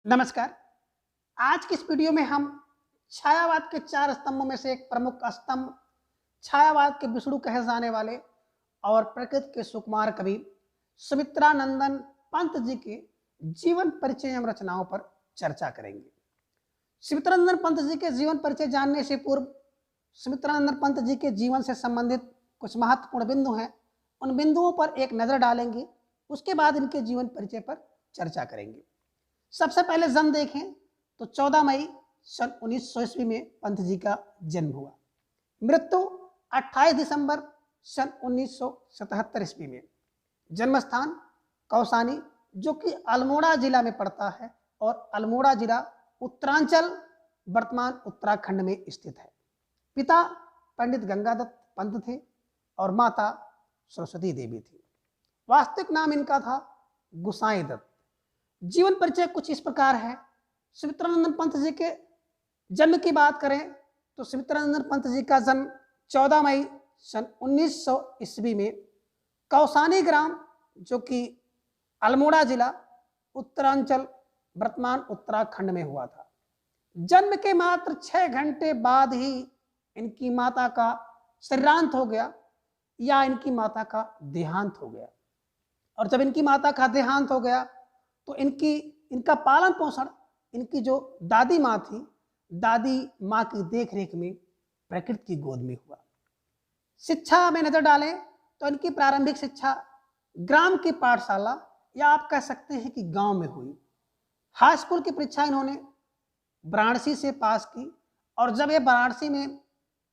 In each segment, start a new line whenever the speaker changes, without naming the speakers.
नमस्कार। आज की इस वीडियो में हम छायावाद के 4 स्तंभों में से एक प्रमुख स्तंभ, छायावाद के विष्णु कहे जाने वाले और प्रकृति के सुकुमार कवि सुमित्रानंदन पंत जी के जीवन परिचय एवं रचनाओं पर चर्चा करेंगे। सुमित्रानंदन पंत जी के जीवन परिचय जानने से पूर्व सुमित्रानंदन पंत जी के जीवन से संबंधित कुछ महत्वपूर्ण बिंदु हैं, उन बिंदुओं पर एक नज़र डालेंगे। उसके बाद इनके जीवन परिचय पर चर्चा करेंगे। सबसे पहले जन्म देखें तो 14 मई सन 1900 ईस्वी में पंत जी का जन्म हुआ। मृत्यु 28 दिसंबर सन 1977 ईस्वी में। जन्म स्थान कौसानी, जो कि अल्मोड़ा जिला में पड़ता है, और अल्मोड़ा जिला उत्तरांचल वर्तमान उत्तराखंड में स्थित है। पिता पंडित गंगादत्त पंत थे और माता सरस्वती देवी थी। वास्तविक नाम इनका था गुसाई दत्त। जीवन परिचय कुछ इस प्रकार है। सुमित्रानंदन पंत जी के जन्म की बात करें तो सुमित्रानंदन पंत जी का जन्म 14 मई सन 1900 ईस्वी में कौसानी ग्राम, जो कि अल्मोड़ा जिला उत्तरांचल वर्तमान उत्तराखंड में हुआ था। जन्म के मात्र 6 घंटे बाद ही इनकी माता का शरीरांत हो गया या इनकी माता का देहांत हो गया। और जब इनकी माता का देहांत हो गया तो इनका पालन पोषण इनकी जो दादी माँ थी, दादी माँ की देखरेख में प्रकृति की गोद में हुआ। शिक्षा में नजर डालें तो इनकी प्रारंभिक शिक्षा ग्राम की पाठशाला या आप कह सकते हैं कि गांव में हुई। हाई स्कूल की परीक्षा इन्होंने वाराणसी से पास की, और जब ये वाराणसी में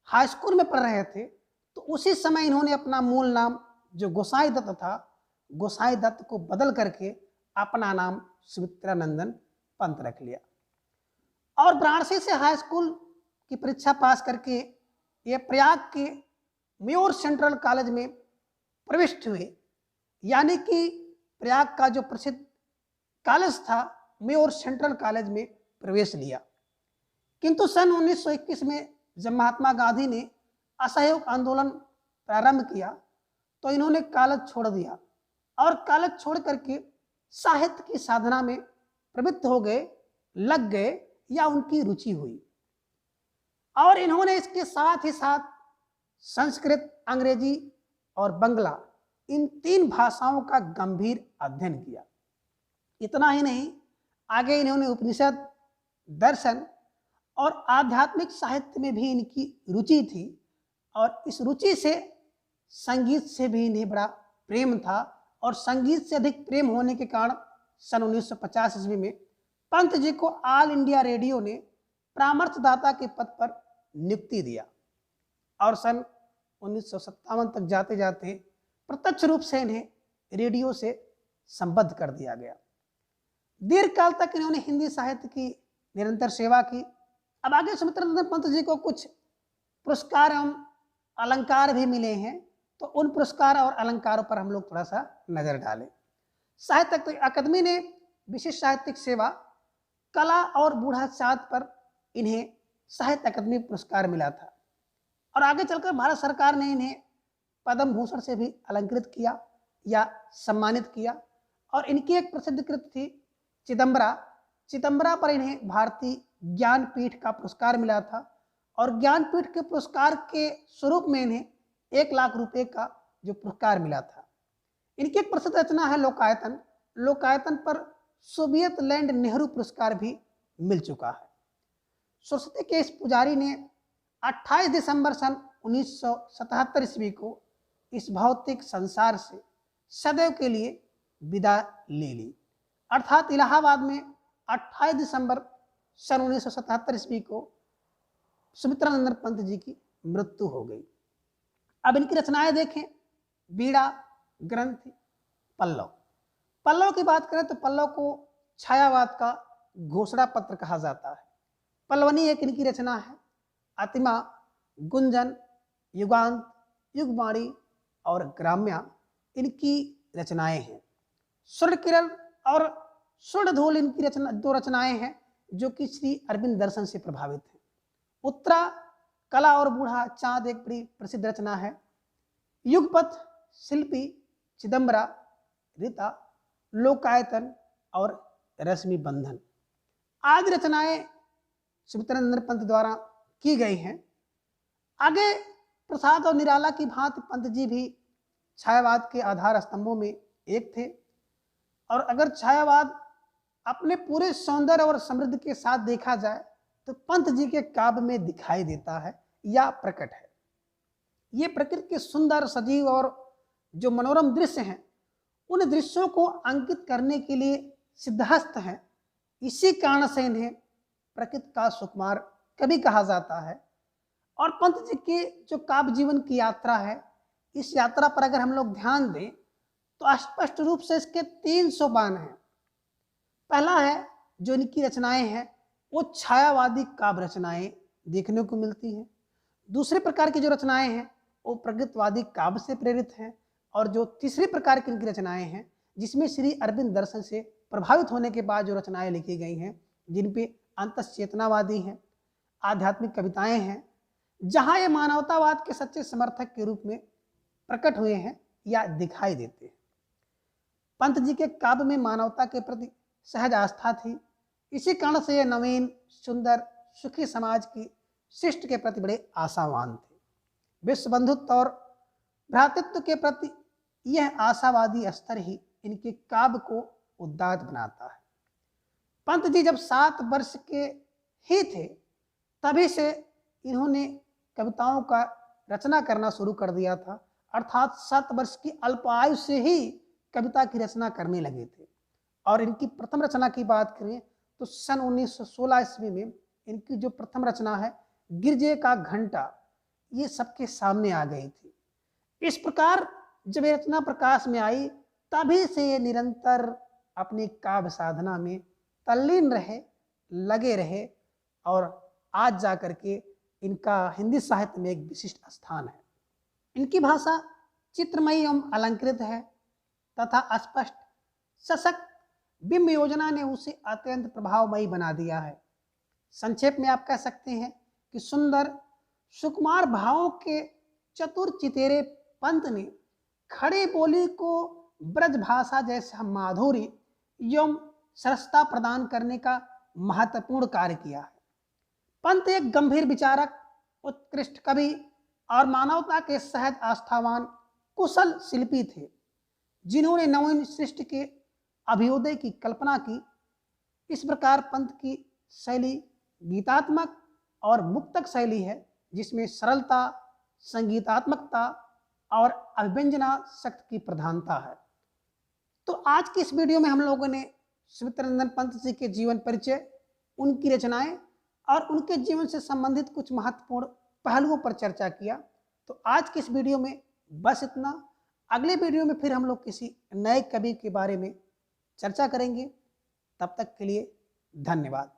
हाई स्कूल में पढ़ रहे थे तो उसी समय इन्होंने अपना मूल नाम जो गोसाई दत्त था, गोसाई दत्त को बदल करके अपना नाम सुमित्रानंदन पंत रख लिया। और वाराणसी से हाई स्कूल की परीक्षा पास करके ये प्रयाग के म्योर सेंट्रल कॉलेज में प्रविष्ट हुए, यानी कि प्रयाग का जो प्रसिद्ध कॉलेज था म्योर सेंट्रल कॉलेज में प्रवेश लिया। किंतु सन 1921 में जब महात्मा गांधी ने असहयोग आंदोलन प्रारंभ किया तो इन्होंने कॉलेज छोड़ दिया और कॉलेज छोड़ करके साहित्य की साधना में प्रवृत्त हो गए, लग गए या उनकी रुचि हुई। और इन्होंने इसके साथ ही साथ संस्कृत, अंग्रेजी और बंगला, इन 3 भाषाओं का गंभीर अध्ययन किया। इतना ही नहीं, आगे इन्होंने उपनिषद, दर्शन और आध्यात्मिक साहित्य में भी इनकी रुचि थी, और इस रुचि से संगीत से भी इन्हें बड़ा प्रेम था। और संगीत से अधिक प्रेम होने के कारण सन 1950 ईस्वी में पंत जी को ऑल इंडिया रेडियो ने परामर्शदाता के पद पर नियुक्ति दिया, और सन 1957 तक जाते जाते प्रत्यक्ष रूप से इन्हें रेडियो से संबद्ध कर दिया गया। दीर्घ काल तक इन्होंने हिंदी साहित्य की निरंतर सेवा की। अब आगे सुमित्रानंदन पंत जी को कुछ पुरस्कार एवं अलंकार भी मिले हैं, तो उन पुरस्कार और अलंकारों पर हम लोग थोड़ा सा नजर डालें। साहित्य अकादमी ने विशिष्ट साहित्यिक सेवा, कला और बूढ़ा चाँद पर इन्हें साहित्य अकादमी पुरस्कार मिला था। और आगे चलकर भारत सरकार ने इन्हें पद्म भूषण से भी अलंकृत किया या सम्मानित किया। और इनकी एक प्रसिद्ध कृति थी चिदम्बरा। चिदम्बरा पर इन्हें भारतीय ज्ञानपीठ का पुरस्कार मिला था, और ज्ञानपीठ के पुरस्कार के स्वरूप में इन्हें 1 लाख रुपए का जो पुरस्कार मिला था। इनकी एक प्रसिद्ध रचना है लोकायतन। लोकायतन पर सोवियत लैंड नेहरू पुरस्कार भी मिल चुका है। सरस्वती के इस पुजारी ने 28 दिसंबर सन 1977 ईस्वी को इस भौतिक संसार से सदैव के लिए विदा ले ली, अर्थात इलाहाबाद में 28 दिसंबर सन 1977 ईस्वी को सुमित्रानंदन पंत जी की मृत्यु हो गई। अब इनकी रचनाएं देखें। बीड़ा, ग्रंथ, पल्लव। पल्लव की बात करें तो पल्लव को छायावाद का घोषणा पत्र कहा जाता है। पल्लवनी एक इनकी रचना है। अतिमा, गुंजन, युगांत, युगवाणी और ग्राम्या इनकी रचनाएं हैं। स्वर्ण किरण और स्वर्ण धूल इनकी 2 रचनाएं हैं जो कि श्री अरविंद दर्शन से प्रभावित हैं। उत्तरा, कला और बूढ़ा चाँद एक बड़ी प्रसिद्ध रचना है। युगपथ, शिल्पी, चिदम्बरा, रीता, लोकायतन और रश्मि बंधन आदि रचनाएं सुमित्रानंद पंत द्वारा की गई हैं। आगे प्रसाद और निराला की भांति पंत जी भी छायावाद के आधार स्तंभों में एक थे। और अगर छायावाद अपने पूरे सौंदर्य और समृद्धि के साथ देखा जाए तो पंत जी के काव्य में दिखाई देता है या प्रकट है। ये प्रकृति के सुंदर, सजीव और जो मनोरम दृश्य हैं, उन दृश्यों को अंकित करने के लिए सिद्धहस्त हैं। इसी कारण से इन्हें प्रकृति का सुकुमार कवि कहा जाता है। और पंत जी के जो काव्य जीवन की यात्रा है, इस यात्रा पर अगर हम लोग ध्यान दें तो स्पष्ट रूप से इसके 3 सोपान हैं। पहला है, जो इनकी रचनाएं हैं वो छायावादी काव्य रचनाएं देखने को मिलती हैं। दूसरे प्रकार की जो रचनाएं हैं वो प्रगतिवादी काव्य से प्रेरित हैं। और जो तीसरी प्रकार की इनकी रचनाएं हैं, जिसमें श्री अरविंद दर्शन से प्रभावित होने के बाद जो रचनाएं लिखी गई हैं, जिन पे अंतश्चेतनावादी हैं, आध्यात्मिक कविताएं हैं, जहां ये मानवतावाद के सच्चे समर्थक के रूप में प्रकट हुए हैं या दिखाई देते हैं। पंत जी के काव्य में मानवता के प्रति सहज आस्था थी। इसी कारण से ये नवीन, सुंदर, सुखी समाज की शिष्ट के प्रति बड़े आशावान थे। विश्व बंधुत्व और भ्रातृत्व के प्रति यह आशावादी स्तर ही इनके काव्य को उदात्त बनाता है। पंत जी जब 7 वर्ष के ही थे तभी से इन्होंने कविताओं का रचना करना शुरू कर दिया था। अर्थात 7 वर्ष की अल्प आयु से ही कविता की रचना करने लगे थे। और इनकी प्रथम रचना की बात करें तो सन 1916 ईस्वी में इनकी जो प्रथम रचना है गिरजे का घंटा, ये सबके सामने आ गई थी। इस प्रकार जब ये रचना प्रकाश में आई तभी से ये निरंतर अपनी काव्य साधना में तल्लीन रहे, लगे रहे। और आज जाकर के इनका हिंदी साहित्य में एक विशिष्ट स्थान है। इनकी भाषा चित्रमयी एवं अलंकृत है तथा स्पष्ट सशक्त बिंब योजना ने उसे अत्यंत प्रभावमयी बना दिया है। संक्षेप में आप कह सकते हैं कि सुंदर सुकुमार भावों के चतुर चितेरे पंत ने खड़ी बोली को ब्रज भाषा जैसा माधुरी एवं सरसता प्रदान करने का महत्वपूर्ण कार्य किया है। पंत एक गंभीर विचारक, उत्कृष्ट कवि और मानवता के सहज आस्थावान कुशल शिल्पी थे, जिन्होंने नवीन सृष्टि के अभ्युदय की कल्पना की। इस प्रकार पंत की शैली गीतात्मक और मुक्तक शैली है, जिसमें सरलता, संगीतात्मकता और अभिव्यंजना शक्ति की प्रधानता है। तो आज की इस वीडियो में हम लोगों ने सुमित्रानंद पंत जी के जीवन परिचय, उनकी रचनाएं और उनके जीवन से संबंधित कुछ महत्वपूर्ण पहलुओं पर चर्चा किया। तो आज की इस वीडियो में बस इतना। अगले वीडियो में फिर हम लोग किसी नए कवि के बारे में चर्चा करेंगे। तब तक के लिए धन्यवाद।